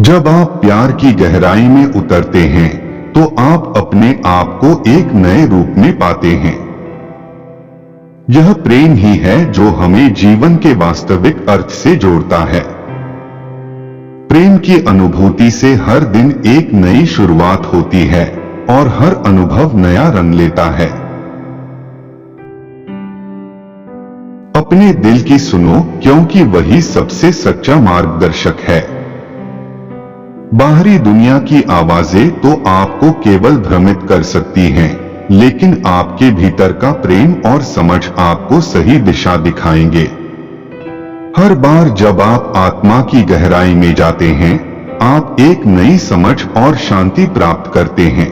जब आप प्यार की गहराई में उतरते हैं तो आप अपने आप को एक नए रूप में पाते हैं। यह प्रेम ही है जो हमें जीवन के वास्तविक अर्थ से जोड़ता है। प्रेम की अनुभूति से हर दिन एक नई शुरुआत होती है और हर अनुभव नया रंग लेता है। अपने दिल की सुनो, क्योंकि वही सबसे सच्चा मार्गदर्शक है। बाहरी दुनिया की आवाजें तो आपको केवल भ्रमित कर सकती हैं, लेकिन आपके भीतर का प्रेम और समझ आपको सही दिशा दिखाएंगे। हर बार जब आप आत्मा की गहराई में जाते हैं, आप एक नई समझ और शांति प्राप्त करते हैं।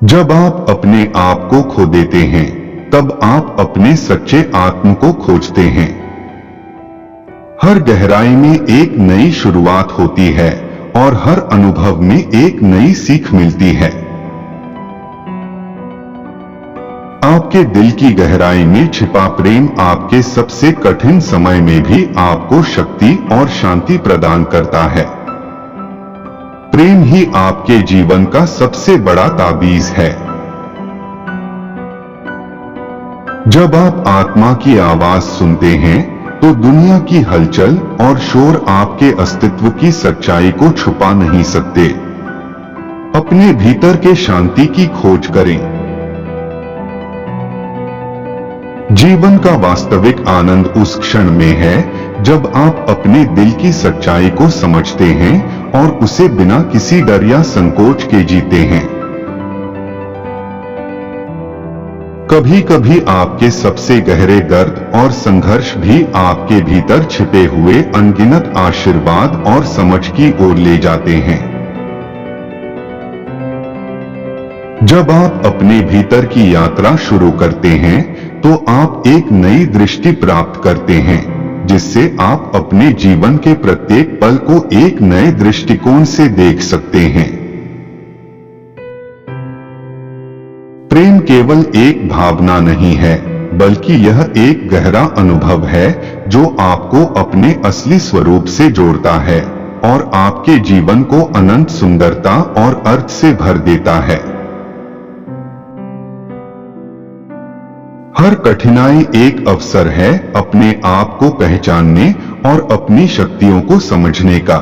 जब आप अपने आप को खो देते हैं, तब आप अपने सच्चे आत्म को खोजते हैं। हर गहराई में एक नई शुरुआत होती है और हर अनुभव में एक नई सीख मिलती है। आपके दिल की गहराई में छिपा प्रेम आपके सबसे कठिन समय में भी आपको शक्ति और शांति प्रदान करता है। प्रेम ही आपके जीवन का सबसे बड़ा ताबीज है। जब आप आत्मा की आवाज सुनते हैं तो दुनिया की हलचल और शोर आपके अस्तित्व की सच्चाई को छुपा नहीं सकते। अपने भीतर के शांति की खोज करें। जीवन का वास्तविक आनंद उस क्षण में है जब आप अपने दिल की सच्चाई को समझते हैं और उसे बिना किसी डर या संकोच के जीते हैं। कभी कभी आपके सबसे गहरे दर्द और संघर्ष भी आपके भीतर छिपे हुए अनगिनत आशीर्वाद और समझ की ओर ले जाते हैं। जब आप अपने भीतर की यात्रा शुरू करते हैं तो आप एक नई दृष्टि प्राप्त करते हैं, जिससे आप अपने जीवन के प्रत्येक पल को एक नए दृष्टिकोण से देख सकते हैं। प्रेम केवल एक भावना नहीं है, बल्कि यह एक गहरा अनुभव है जो आपको अपने असली स्वरूप से जोड़ता है और आपके जीवन को अनंत सुंदरता और अर्थ से भर देता है। हर कठिनाई एक अवसर है अपने आप को पहचानने और अपनी शक्तियों को समझने का।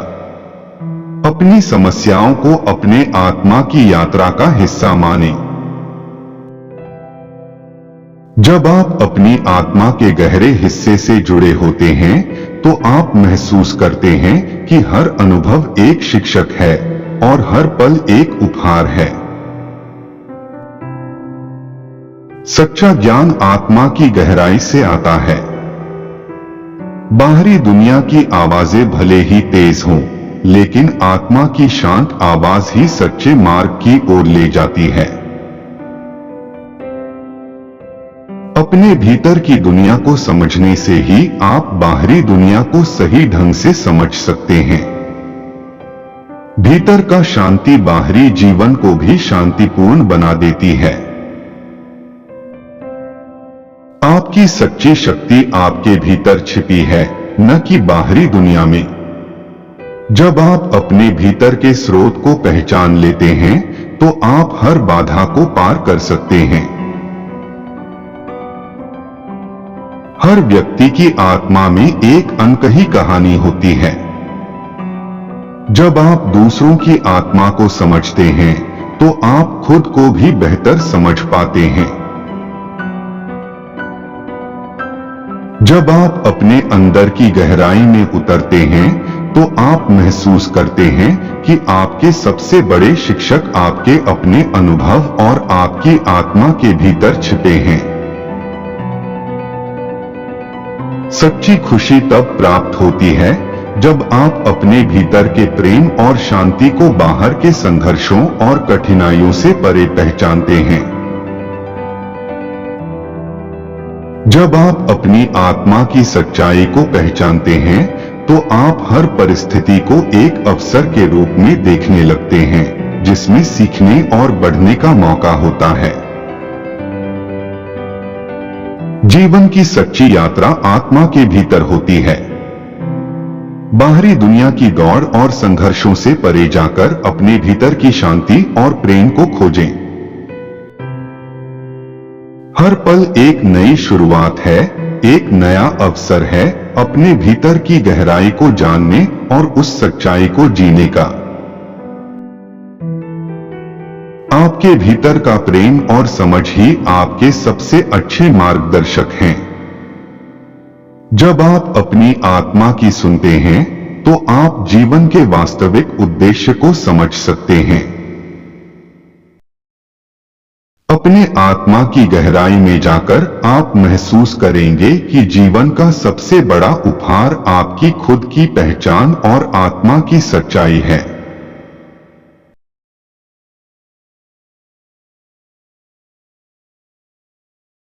अपनी समस्याओं को अपने आत्मा की यात्रा का हिस्सा मानें। जब आप अपनी आत्मा के गहरे हिस्से से जुड़े होते हैं तो आप महसूस करते हैं कि हर अनुभव एक शिक्षक है और हर पल एक उपहार है। सच्चा ज्ञान आत्मा की गहराई से आता है। बाहरी दुनिया की आवाजें भले ही तेज हों, लेकिन आत्मा की शांत आवाज ही सच्चे मार्ग की ओर ले जाती है। अपने भीतर की दुनिया को समझने से ही आप बाहरी दुनिया को सही ढंग से समझ सकते हैं। भीतर का शांति बाहरी जीवन को भी शांतिपूर्ण बना देती है। आपकी सच्ची शक्ति आपके भीतर छिपी है, न कि बाहरी दुनिया में। जब आप अपने भीतर के स्रोत को पहचान लेते हैं तो आप हर बाधा को पार कर सकते हैं। हर व्यक्ति की आत्मा में एक अनकही कहानी होती है। जब आप दूसरों की आत्मा को समझते हैं तो आप खुद को भी बेहतर समझ पाते हैं। जब आप अपने अंदर की गहराई में उतरते हैं तो आप महसूस करते हैं कि आपके सबसे बड़े शिक्षक आपके अपने अनुभव और आपकी आत्मा के भीतर छिपे हैं। सच्ची खुशी तब प्राप्त होती है जब आप अपने भीतर के प्रेम और शांति को बाहर के संघर्षों और कठिनाइयों से परे पहचानते हैं। जब आप अपनी आत्मा की सच्चाई को पहचानते हैं तो आप हर परिस्थिति को एक अवसर के रूप में देखने लगते हैं, जिसमें सीखने और बढ़ने का मौका होता है। जीवन की सच्ची यात्रा आत्मा के भीतर होती है। बाहरी दुनिया की दौड़ और संघर्षों से परे जाकर अपने भीतर की शांति और प्रेम को खोजें। हर पल एक नई शुरुआत है, एक नया अवसर है अपने भीतर की गहराई को जानने और उस सच्चाई को जीने का। आपके भीतर का प्रेम और समझ ही आपके सबसे अच्छे मार्गदर्शक हैं। जब आप अपनी आत्मा की सुनते हैं तो आप जीवन के वास्तविक उद्देश्य को समझ सकते हैं। अपने आत्मा की गहराई में जाकर आप महसूस करेंगे कि जीवन का सबसे बड़ा उपहार आपकी खुद की पहचान और आत्मा की सच्चाई है।